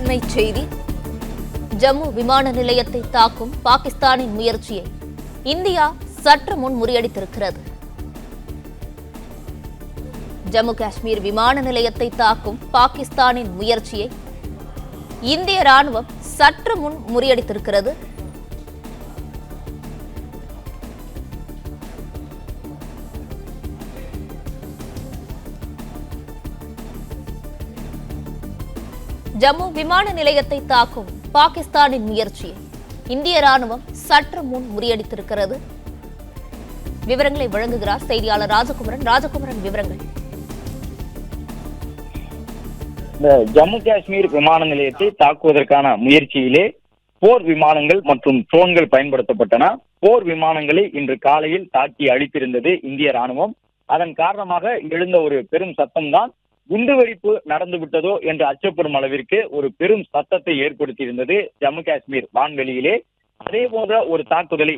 அண்மைச் செய்தி. ஜம்மு விமான நிலையத்தை தாக்கும் பாகிஸ்தானின் முயற்சியை இந்தியா சற்று முன் முறியடித்திருக்கிறது. ஜம்மு காஷ்மீர் விமான நிலையத்தை தாக்கும் பாகிஸ்தானின் முயற்சியை இந்திய ராணுவம் சற்று முன் முறியடித்திருக்கிறது. ஜம்மு விமான நிலையத்தை தாக்கும் பாகிஸ்தானின் முயற்சியை இந்திய ராணுவம் சற்று முன் முறியடித்திருக்கிறது. விவரங்களை வழங்குகிறார் செய்தியாளர் ராஜகுமரன். ராஜகுமரன், விவரங்கள். இந்த ஜம்மு காஷ்மீர் விமான நிலையத்தை தாக்குவதற்கான முயற்சியிலே போர் விமானங்கள் மற்றும் ட்ரோன்கள் பயன்படுத்தப்பட்டன. போர் விமானங்களை இன்று காலையில் தாக்கி அழித்திருந்தது இந்திய ராணுவம். அதன் காரணமாக எழுந்த ஒரு பெரும் சத்தம்தான் குண்டுவெடிப்பு நடந்து விட்டதோ என்று அச்சப்படும் அளவிற்கு ஒரு பெரும் சத்தத்தை ஏற்படுத்தியிருந்தது ஜம்மு காஷ்மீர் வான்வெளியிலே. அதே போன்ற ஒரு தாக்குதலை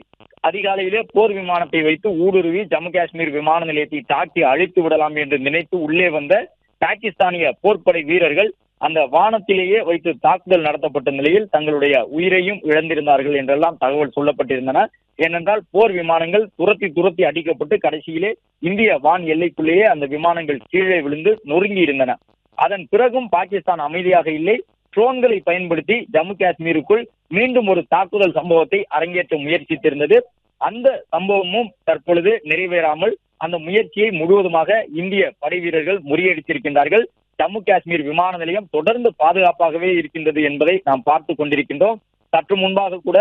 அதிகாலையிலே போர் விமானத்தை வைத்து ஊடுருவி ஜம்மு காஷ்மீர் விமான நிலையத்தை தாக்கி அழித்து விடலாம் என்று நினைத்து உள்ளே வந்த பாகிஸ்தானிய போர்ப்படை வீரர்கள் அந்த வானத்திலேயே வைத்து தாக்குதல் நடத்தப்பட்ட நிலையில் தங்களுடைய உயிரையும் இழந்திருந்தார்கள் என்றெல்லாம் தகவல் சொல்லப்பட்டிருந்தன. ஏனென்றால் போர் விமானங்கள் துரத்தி அடிக்கப்பட்டு கடைசியிலே இந்திய வான் எல்லைக்குள்ளேயே அந்த விமானங்கள் கீழே விழுந்து நொறுங்கி இருந்தன. அதன் பிறகும் பாகிஸ்தான் அமைதியாக இல்லை. ட்ரோன்களை பயன்படுத்தி ஜம்மு காஷ்மீருக்குள் மீண்டும் ஒரு தாக்குதல் சம்பவத்தை அரங்கேற்ற முயற்சித்திருந்தது. அந்த சம்பவமும் தற்பொழுது நிறைவேறாமல் அந்த முயற்சியை முழுவதுமாக இந்திய படை வீரர்கள் முறியடித்திருக்கின்றார்கள். ஜம்மு காஷ்மீர் விமான நிலையம் தொடர்ந்து பாதுகாப்பாகவே இருக்கின்றது என்பதை நாம் பார்த்து கொண்டிருக்கின்றோம். சற்று முன்பாக கூட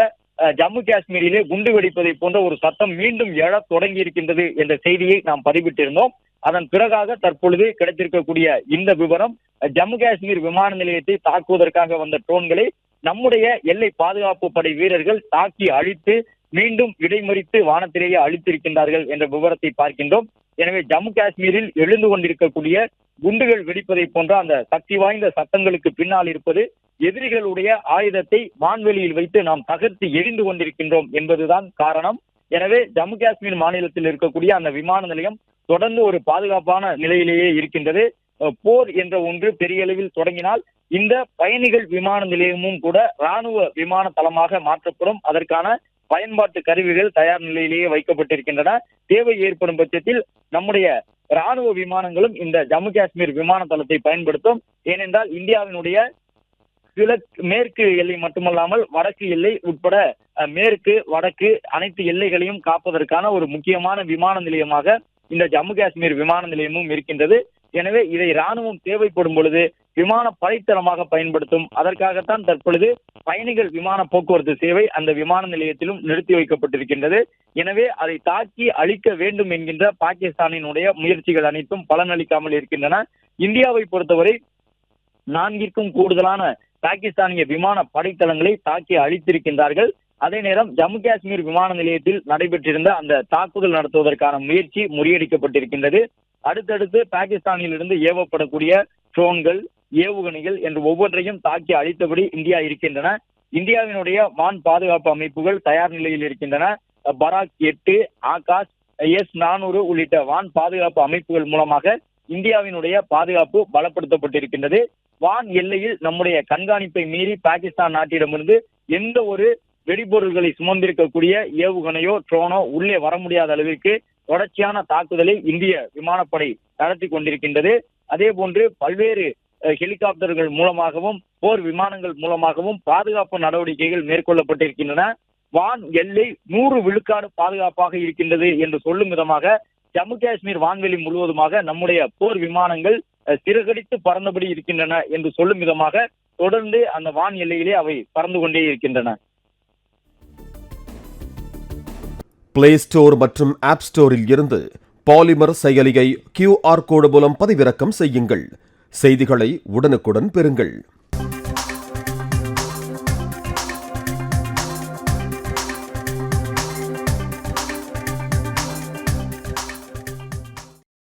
ஜம்மு காஷ்மீரிலே குண்டு வெடிப்பதை போன்ற ஒரு சத்தம் மீண்டும் எழத் தொடங்கி இருக்கின்றது என்ற செய்தியை நாம் பதிவிட்டிருந்தோம். அதன் பிறகாக தற்பொழுது கிடைத்திருக்கக்கூடிய இந்த விவரம், ஜம்மு காஷ்மீர் விமான நிலையத்தை தாக்குவதற்காக வந்த ட்ரோன்களை நம்முடைய எல்லை பாதுகாப்பு படை வீரர்கள் தாக்கி அழித்து மீண்டும் இடைமறித்து வானத்திலேயே அழித்திருக்கின்றார்கள் என்ற விவரத்தை பார்க்கின்றோம். எனவே ஜம்மு காஷ்மீரில் எழுந்து கொண்டிருக்கக்கூடிய குண்டுகள் வெடிப்பதை போன்ற அந்த சக்தி வாய்ந்த சத்தங்களுக்கு பின்னால் இருப்பது எதிரிகளுடைய ஆயுதத்தை வான்வெளியில் வைத்து நாம் தகர்த்து எரிந்து கொண்டிருக்கின்றோம் என்பதுதான் காரணம். எனவே ஜம்மு காஷ்மீர் மாநிலத்தில் இருக்கக்கூடிய அந்த விமான நிலையம் தொடர்ந்து ஒரு பாதுகாப்பான நிலையிலேயே இருக்கின்றது. போர் என்ற ஒன்று பெரிய அளவில் தொடங்கினால் இந்த பயணிகள் விமான நிலையமும் கூட ராணுவ விமான தளமாக மாற்றப்படும். அதற்கான பயன்பாட்டு கருவிகள் தயார் நிலையிலேயே வைக்கப்பட்டிருக்கின்றன. தேவை ஏற்படும் பட்சத்தில் நம்முடைய ராணுவ விமானங்களும் இந்த ஜம்மு காஷ்மீர் விமான தளத்தை பயன்படுத்தும். ஏனென்றால் இந்தியாவினுடைய மேற்கு எல்லை மட்டுமல்லாமல் வடக்கு எல்லை உட்பட மேற்கு வடக்கு அனைத்து எல்லைகளையும் காப்பதற்கான ஒரு முக்கியமான விமான நிலையமாக இந்த ஜம்மு காஷ்மீர் விமான நிலையமும் இருக்கின்றது. எனவே இதை ராணுவம் தேவைப்படும் பொழுது விமான படைத்தளமாக பயன்படுத்தும். அதற்காகத்தான் தற்பொழுது பயணிகள் விமான போக்குவரத்து சேவை அந்த விமான நிலையத்திலும் நிறுத்தி வைக்கப்பட்டிருக்கின்றது. எனவே அதை தாக்கி அழிக்க வேண்டும் என்கின்ற பாகிஸ்தானினுடைய முயற்சிகள் அனைத்தும் பலனளிக்காமல் இருக்கின்றன. இந்தியாவை பொறுத்தவரை 4க்கும் கூடுதலான பாகிஸ்தானிய விமான படைத்தளங்களை தாக்கி அழித்திருக்கின்றார்கள். அதே நேரம் ஜம்மு காஷ்மீர் விமான நிலையத்தில் நடைபெற்றிருந்த அந்த தாக்குதல் நடத்துவதற்கான முயற்சி முறியடிக்கப்பட்டிருக்கின்றது. அடுத்தடுத்து பாகிஸ்தானில் இருந்து ஏவப்படக்கூடிய ட்ரோன்கள், ஏவுகணைகள் என்று ஒவ்வொன்றையும் தாக்கி அழித்தபடி இந்தியா இருக்கின்றன. இந்தியாவினுடைய வான் பாதுகாப்பு அமைப்புகள் தயார் நிலையில் இருக்கின்றன. பராக் 8, ஆகாஷ், S-400 உள்ளிட்ட வான் பாதுகாப்பு அமைப்புகள் மூலமாக இந்தியாவினுடைய பாதுகாப்பு பலப்படுத்தப்பட்டிருக்கின்றது. வான் எல்லையில் நம்முடைய கண்காணிப்பை மீறி பாகிஸ்தான் நாட்டிடமிருந்து எந்த ஒரு வெடிபொருள்களை சுமந்திருக்கக்கூடிய ஏவுகணையோ ட்ரோனோ உள்ளே வர முடியாத அளவிற்கு தொடர்ச்சியான தாக்குதலை இந்திய விமானப்படை நடத்தி கொண்டிருக்கின்றது. அதே போன்று பல்வேறு ஹெலிகாப்டர்கள் மூலமாகவும் போர் விமானங்கள் மூலமாகவும் பாதுகாப்பு நடவடிக்கைகள் மேற்கொள்ளப்பட்டிருக்கின்றன. வான் எல்லை 100 விழுக்காடு பாதுகாப்பாக இருக்கின்றது என்று சொல்லும் விதமாக ஜம்மு காஷ்மீர் வான்வெளி முழுவதுமாக நம்முடைய போர் விமானங்கள் சிறகடித்து பறந்தபடி இருக்கின்றன என்று சொல்லும் விதமாக தொடர்ந்து அந்த வான் எல்லையிலே அவை பறந்து கொண்டே இருக்கின்றன. பிளே ஸ்டோர் மற்றும் ஆப் ஸ்டோரில் இருந்து பாலிமர் செயலியை QR கோடு மூலம் பதிவிறக்கம் செய்யுங்கள். செய்திகளை உடனுக்குடன் பெறுங்கள்.